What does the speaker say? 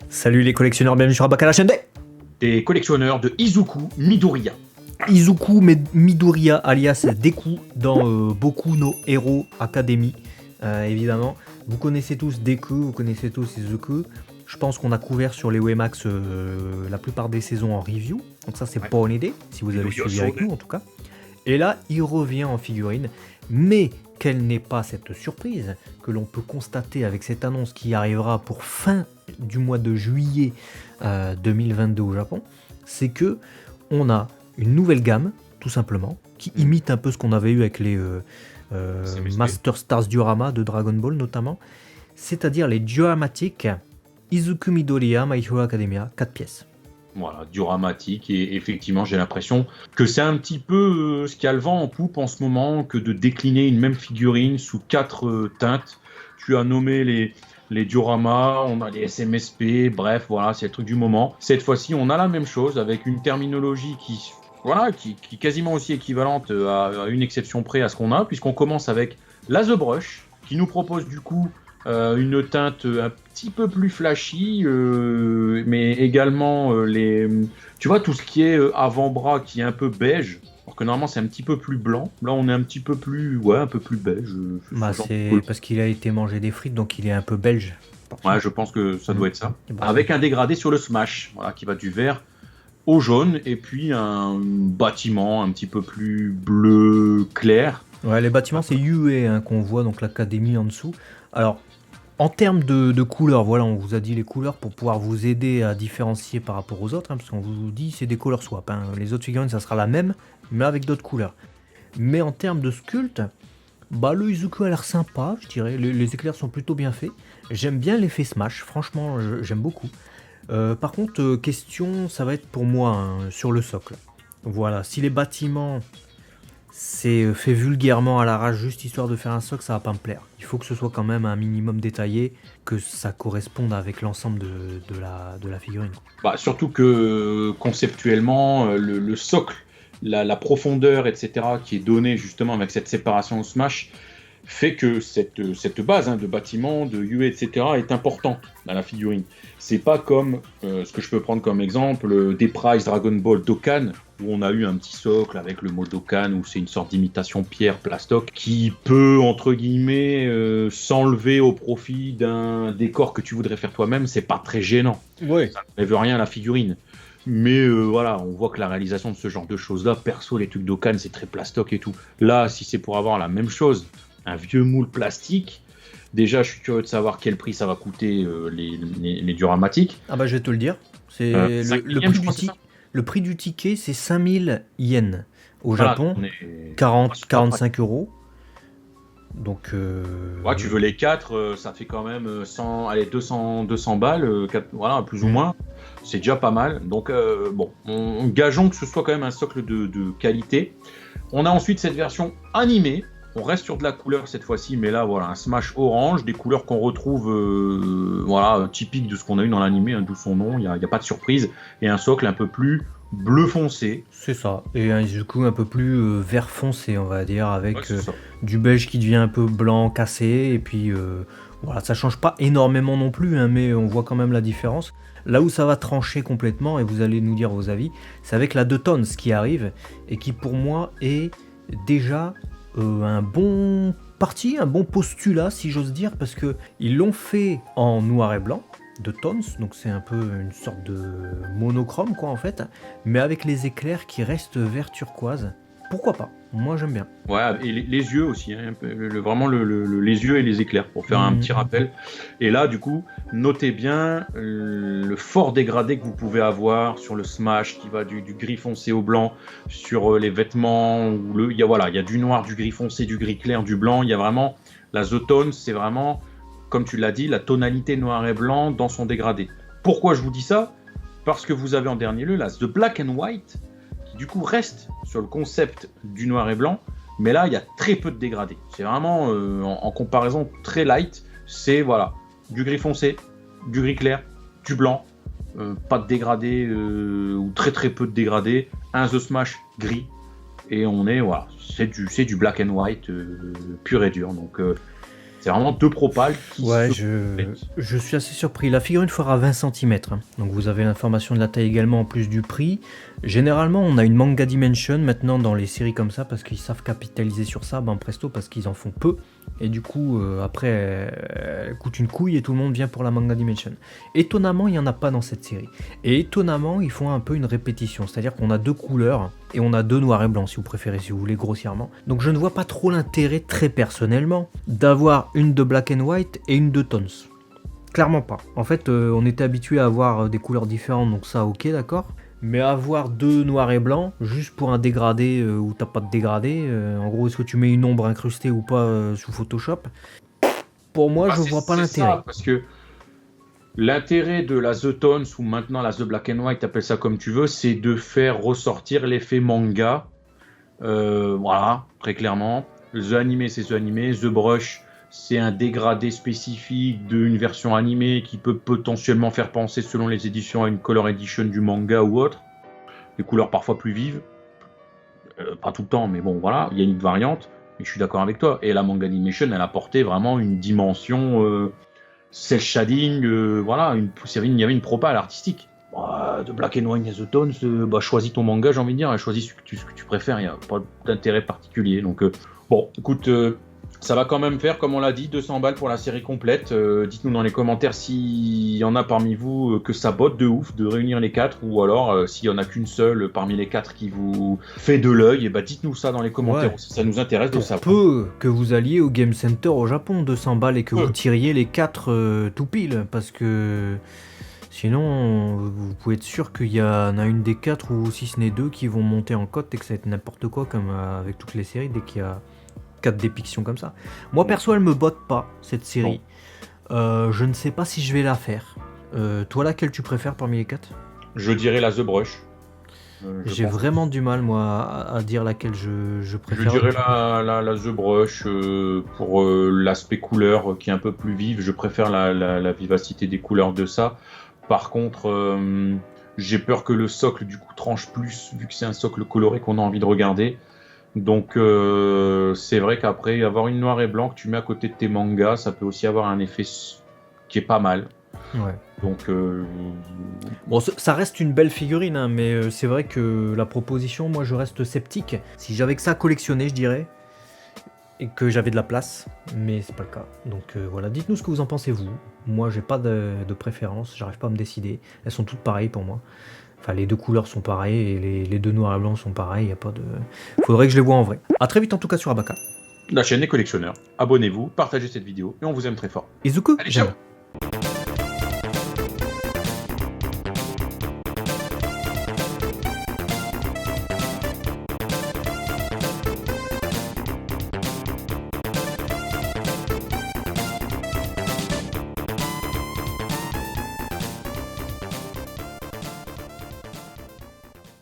Salut les collectionneurs, bienvenue sur Abaka, la chaîne des collectionneurs de Izuku Midoriya. Izuku Midoriya alias Deku dans Boku no Hero Academy. Évidemment, vous connaissez tous Deku, vous connaissez tous Izuku. Je pense qu'on a couvert sur les Wemax la plupart des saisons en review. Donc ça c'est pas une idée, si vous avez suivi avec nous en tout cas. Et là, il revient en figurine. Mais quelle n'est pas cette surprise que l'on peut constater avec cette annonce qui arrivera pour fin du mois de juillet 2022 au Japon, c'est que on a une nouvelle gamme, tout simplement, qui imite un peu ce qu'on avait eu avec les Master Stars Diorama de Dragon Ball notamment, c'est-à-dire les Dioramatic Izuku Midoriya My Hero Academia 4 pièces. Voilà, dioramatique, et effectivement j'ai l'impression que c'est un petit peu ce qui a le vent en poupe en ce moment, que de décliner une même figurine sous 4 teintes. Tu as nommé les dioramas, on a les SMSP, bref, voilà, c'est le truc du moment. Cette fois-ci, on a la même chose avec une terminologie qui est quasiment aussi équivalente à une exception près à ce qu'on a, puisqu'on commence avec la The Brush, qui nous propose du coup une teinte un petit peu plus flashy, mais également tu vois, tout ce qui est avant-bras qui est un peu beige, alors que normalement c'est un petit peu plus blanc. Là on est un petit peu plus, un peu plus beige. C'est parce qu'il a été mangé des frites, donc il est un peu belge. Ouais, je pense que ça doit être ça. Avec un dégradé sur le smash, voilà, qui va du vert au jaune, et puis un bâtiment un petit peu plus bleu clair. Ouais, les bâtiments c'est UA qu'on voit, donc l'académie en dessous. Alors, en termes de couleurs, voilà, on vous a dit les couleurs pour pouvoir vous aider à différencier par rapport aux autres, parce qu'on vous dit c'est des color swap. Les autres figurines, ça sera la même, mais avec d'autres couleurs. Mais en termes de sculpte, le Izuku a l'air sympa, je dirais. Les éclairs sont plutôt bien faits. J'aime bien l'effet smash, franchement, j'aime beaucoup. Par contre, question, ça va être pour moi sur le socle. Voilà, si les bâtiments... c'est fait vulgairement à l'arrache juste histoire de faire un socle, ça va pas me plaire. Il faut que ce soit quand même un minimum détaillé, que ça corresponde avec l'ensemble de la figurine. Surtout que conceptuellement, le socle, la profondeur, etc., qui est donnée justement avec cette séparation au smash, fait que cette base de bâtiment, de UE, etc., est importante dans la figurine. C'est pas comme ce que je peux prendre comme exemple des Prize Dragon Ball Dokkan, où on a eu un petit socle avec le mot Dokkan, où c'est une sorte d'imitation pierre plastoc qui peut, entre guillemets, s'enlever au profit d'un décor que tu voudrais faire toi-même. C'est pas très gênant. Ouais. Ça n'enlève rien à la figurine. Mais voilà, on voit que la réalisation de ce genre de choses-là, perso, les trucs Dokkan, c'est très plastoc et tout. Là, si c'est pour avoir la même chose, un vieux moule plastique, déjà, je suis curieux de savoir quel prix ça va coûter les dioramatiques. Je vais te le dire. C'est le prix du ticket, c'est 5000 yens. Au Japon, 45 euros. Donc, tu veux les 4, ça fait quand même 200 balles, voilà, plus ou moins. C'est déjà pas mal. Donc, gageons que ce soit quand même un socle de qualité. On a ensuite cette version animée. On reste sur de la couleur cette fois-ci, mais là, voilà, un smash orange, des couleurs qu'on retrouve typiques de ce qu'on a eu dans l'animé, d'où son nom, il n'y a pas de surprise, et un socle un peu plus bleu foncé. C'est ça, et un Izuku un peu plus vert foncé, on va dire, avec du beige qui devient un peu blanc cassé, et puis voilà, ça change pas énormément non plus, mais on voit quand même la différence. Là où ça va trancher complètement, et vous allez nous dire vos avis, c'est avec la 2 tonnes qui arrive, et qui pour moi est déjà... un bon parti, un bon postulat si j'ose dire, parce que ils l'ont fait en noir et blanc de Tones, donc c'est un peu une sorte de monochrome quoi en fait, mais avec les éclairs qui restent vert turquoise. Pourquoi pas? Moi j'aime bien. Ouais, et les yeux aussi, vraiment les yeux et les éclairs, pour faire un petit rappel. Et là, du coup, notez bien le fort dégradé que vous pouvez avoir sur le smash, qui va du gris foncé au blanc, sur les vêtements, il y a du noir, du gris foncé, du gris clair, du blanc. Il y a vraiment, la The Tone, c'est vraiment, comme tu l'as dit, la tonalité noir et blanc dans son dégradé. Pourquoi je vous dis ça? Parce que vous avez en dernier lieu la The Black and White, du coup reste sur le concept du noir et blanc, mais là il y a très peu de dégradés. C'est vraiment en comparaison très light. C'est du gris foncé, du gris clair, du blanc, pas de dégradé ou très très peu de dégradés, un The Smash gris, et on est c'est du black and white pur et dur. Donc C'est vraiment 2 propales qui Ouais, se je suis assez surpris. La figurine fera 20 cm. Donc vous avez l'information de la taille également en plus du prix. Généralement, on a une Manga Dimension maintenant dans les séries comme ça parce qu'ils savent capitaliser sur ça, ben presto, parce qu'ils en font peu. Et du coup, après, elle coûte une couille et tout le monde vient pour la Manga Dimension. Étonnamment, il n'y en a pas dans cette série. Et étonnamment, ils font un peu une répétition. C'est-à-dire qu'on a 2 couleurs et on a 2 noirs et blancs, si vous préférez, si vous voulez, grossièrement. Donc je ne vois pas trop l'intérêt, très personnellement, d'avoir une de Black and White et une de Tones. Clairement pas. En fait, on était habitué à avoir des couleurs différentes, donc ça, ok, d'accord. Mais avoir 2 noirs et blancs, juste pour un dégradé où t'as pas de dégradé, en gros, est-ce que tu mets une ombre incrustée ou pas sous Photoshop? Pour moi, je vois pas l'intérêt. Parce que l'intérêt de la The Tones ou maintenant la The Black and White, appelle ça comme tu veux, c'est de faire ressortir l'effet manga. Voilà, très clairement. The Animé, c'est The Animé. The Brush, c'est un dégradé spécifique d'une version animée qui peut potentiellement faire penser, selon les éditions, à une color edition du manga ou autre. Des couleurs parfois plus vives. Pas tout le temps, mais bon, voilà, il y a une variante. Mais je suis d'accord avec toi. Et la Manga Animation, elle apportait vraiment une dimension cel shading. Voilà, il y avait une propale artistique. De Black and White et The Tones, choisis ton manga, j'ai envie de dire, choisis ce que tu préfères, il n'y a pas d'intérêt particulier. Donc, bon, écoute, ça va quand même faire, comme on l'a dit, 200 balles pour la série complète. Dites-nous dans les commentaires s'il y en a parmi vous que ça botte de ouf de réunir les 4, ou alors s'il n'y en a qu'une seule parmi les 4 qui vous fait de l'œil, et dites-nous ça dans les commentaires aussi, ça nous intéresse de savoir. Peu que vous alliez au Game Center au Japon, 200 balles, et que vous tiriez les 4 tout pile, parce que... Sinon, vous pouvez être sûr qu'il y en a une des 4 ou si ce n'est 2 qui vont monter en cote et que ça va être n'importe quoi, comme avec toutes les séries, dès qu'il y a 4 dépictions comme ça. Moi, perso, elle me botte pas, cette série. Je ne sais pas si je vais la faire. Toi, laquelle tu préfères parmi les 4 ? Je dirais la The Brush. J'ai vraiment du mal, moi, à dire laquelle je préfère. Je dirais la The Brush pour l'aspect couleur qui est un peu plus vive. Je préfère la vivacité des couleurs de ça. Par contre, j'ai peur que le socle du coup tranche plus, vu que c'est un socle coloré qu'on a envie de regarder. Donc c'est vrai qu'après, avoir une noire et blanc que tu mets à côté de tes mangas, ça peut aussi avoir un effet qui est pas mal. Ouais. Donc bon, ça reste une belle figurine, hein, mais c'est vrai que la proposition, moi je reste sceptique. Si j'avais que ça à collectionner, je dirais, et que j'avais de la place, mais c'est pas le cas. Donc voilà, dites-nous ce que vous en pensez vous. Moi j'ai pas de préférence, j'arrive pas à me décider. Elles sont toutes pareilles pour moi. Enfin, les 2 couleurs sont pareilles et les 2 noirs et blancs sont pareils. Y a pas de. Faudrait que je les vois en vrai. À très vite en tout cas sur Abaka. La chaîne des collectionneurs. Abonnez-vous, partagez cette vidéo et on vous aime très fort. Izuku, allez, ciao.